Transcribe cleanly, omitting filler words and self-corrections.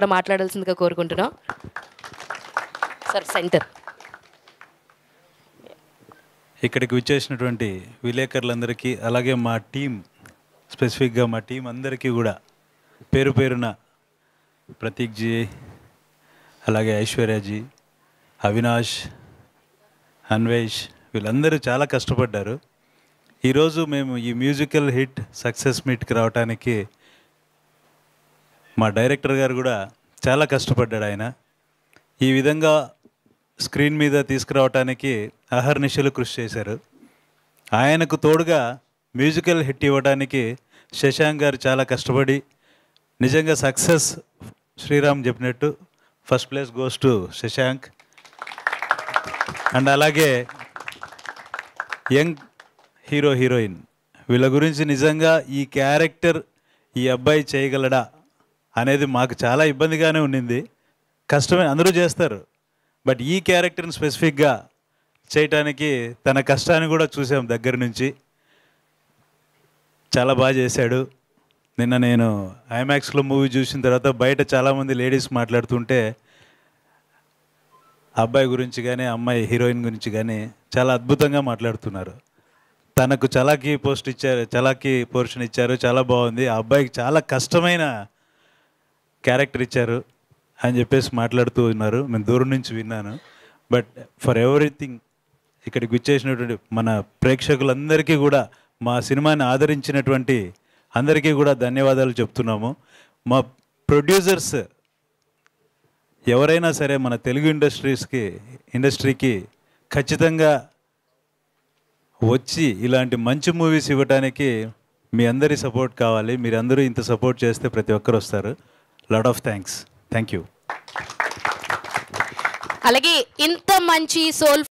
మాట్లాడాల్సిందిగా కోరుకుంటున్నాం. Sir centre. ఇక్కడికి విచ్చేసినటువంటి విలేకరులందరికీ, అలాగే మా టీం, స్పెసిఫిక్గా మా టీం అందరికీ కూడా పేరు పేరున ప్రతీక్ జీ, అలాగే ఐశ్వర్యాజీ, అవినాష్, అన్వేష్, వీళ్ళందరూ చాలా కష్టపడ్డారు. ఈరోజు మేము ఈ మ్యూజికల్ హిట్ సక్సెస్ మీట్కి రావడానికి మా డైరెక్టర్ గారు కూడా చాలా కష్టపడ్డాడు. ఆయన ఈ విధంగా స్క్రీన్ మీద తీసుకురావడానికి అహర్నిశలు కృషి చేశారు. ఆయనకు తోడుగా మ్యూజికల్ హిట్ ఇవ్వడానికి శశాంక్ గారు చాలా కష్టపడి నిజంగా సక్సెస్, శ్రీరామ్ చెప్పినట్టు first place goes to Shashank. And అలాగే యంగ్ హీరో హీరోయిన్, వీళ్ళ గురించి నిజంగా ఈ క్యారెక్టర్ ఈ అబ్బాయి చేయగలడా అనేది మాకు చాలా ఇబ్బందిగానే ఉండింది. కష్టమే, అందరూ చేస్తారు, బట్ ఈ క్యారెక్టర్ని స్పెసిఫిక్గా చేయటానికి తన కష్టాన్ని కూడా చూసాం దగ్గర నుంచి. చాలా బాగా చేశాడు. నిన్న నేను ఐమాక్స్లో మూవీ చూసిన తర్వాత బయట చాలామంది లేడీస్ మాట్లాడుతుంటే అబ్బాయి గురించి కానీ అమ్మాయి హీరోయిన్ గురించి కానీ చాలా అద్భుతంగా మాట్లాడుతున్నారు. తనకు చలాకీ పోర్షన్ ఇచ్చారు, చాలా బాగుంది. ఆ అబ్బాయికి చాలా కష్టమైన క్యారెక్టర్ ఇచ్చారు అని చెప్పేసి మాట్లాడుతూ ఉన్నారు. నేను దూరం నుంచి విన్నాను. బట్ ఫర్ ఎవ్రీథింగ్ ఇక్కడికి విచ్చేసినటువంటి మన ప్రేక్షకులందరికీ కూడా, మా సినిమాని ఆదరించినటువంటి అందరికీ కూడా ధన్యవాదాలు చెప్తున్నాము. మా ప్రొడ్యూసర్స్ ఎవరైనా సరే మన తెలుగు ఇండస్ట్రీకి ఖచ్చితంగా వచ్చి ఇలాంటి మంచి మూవీస్ ఇవ్వడానికి మీ అందరి సపోర్ట్ కావాలి. మీరందరూ ఇంత సపోర్ట్ చేస్తే ప్రతి ఒక్కరు వస్తారు. Lot of thanks. Thank you. అలాగే ఇంత మంచి సోల్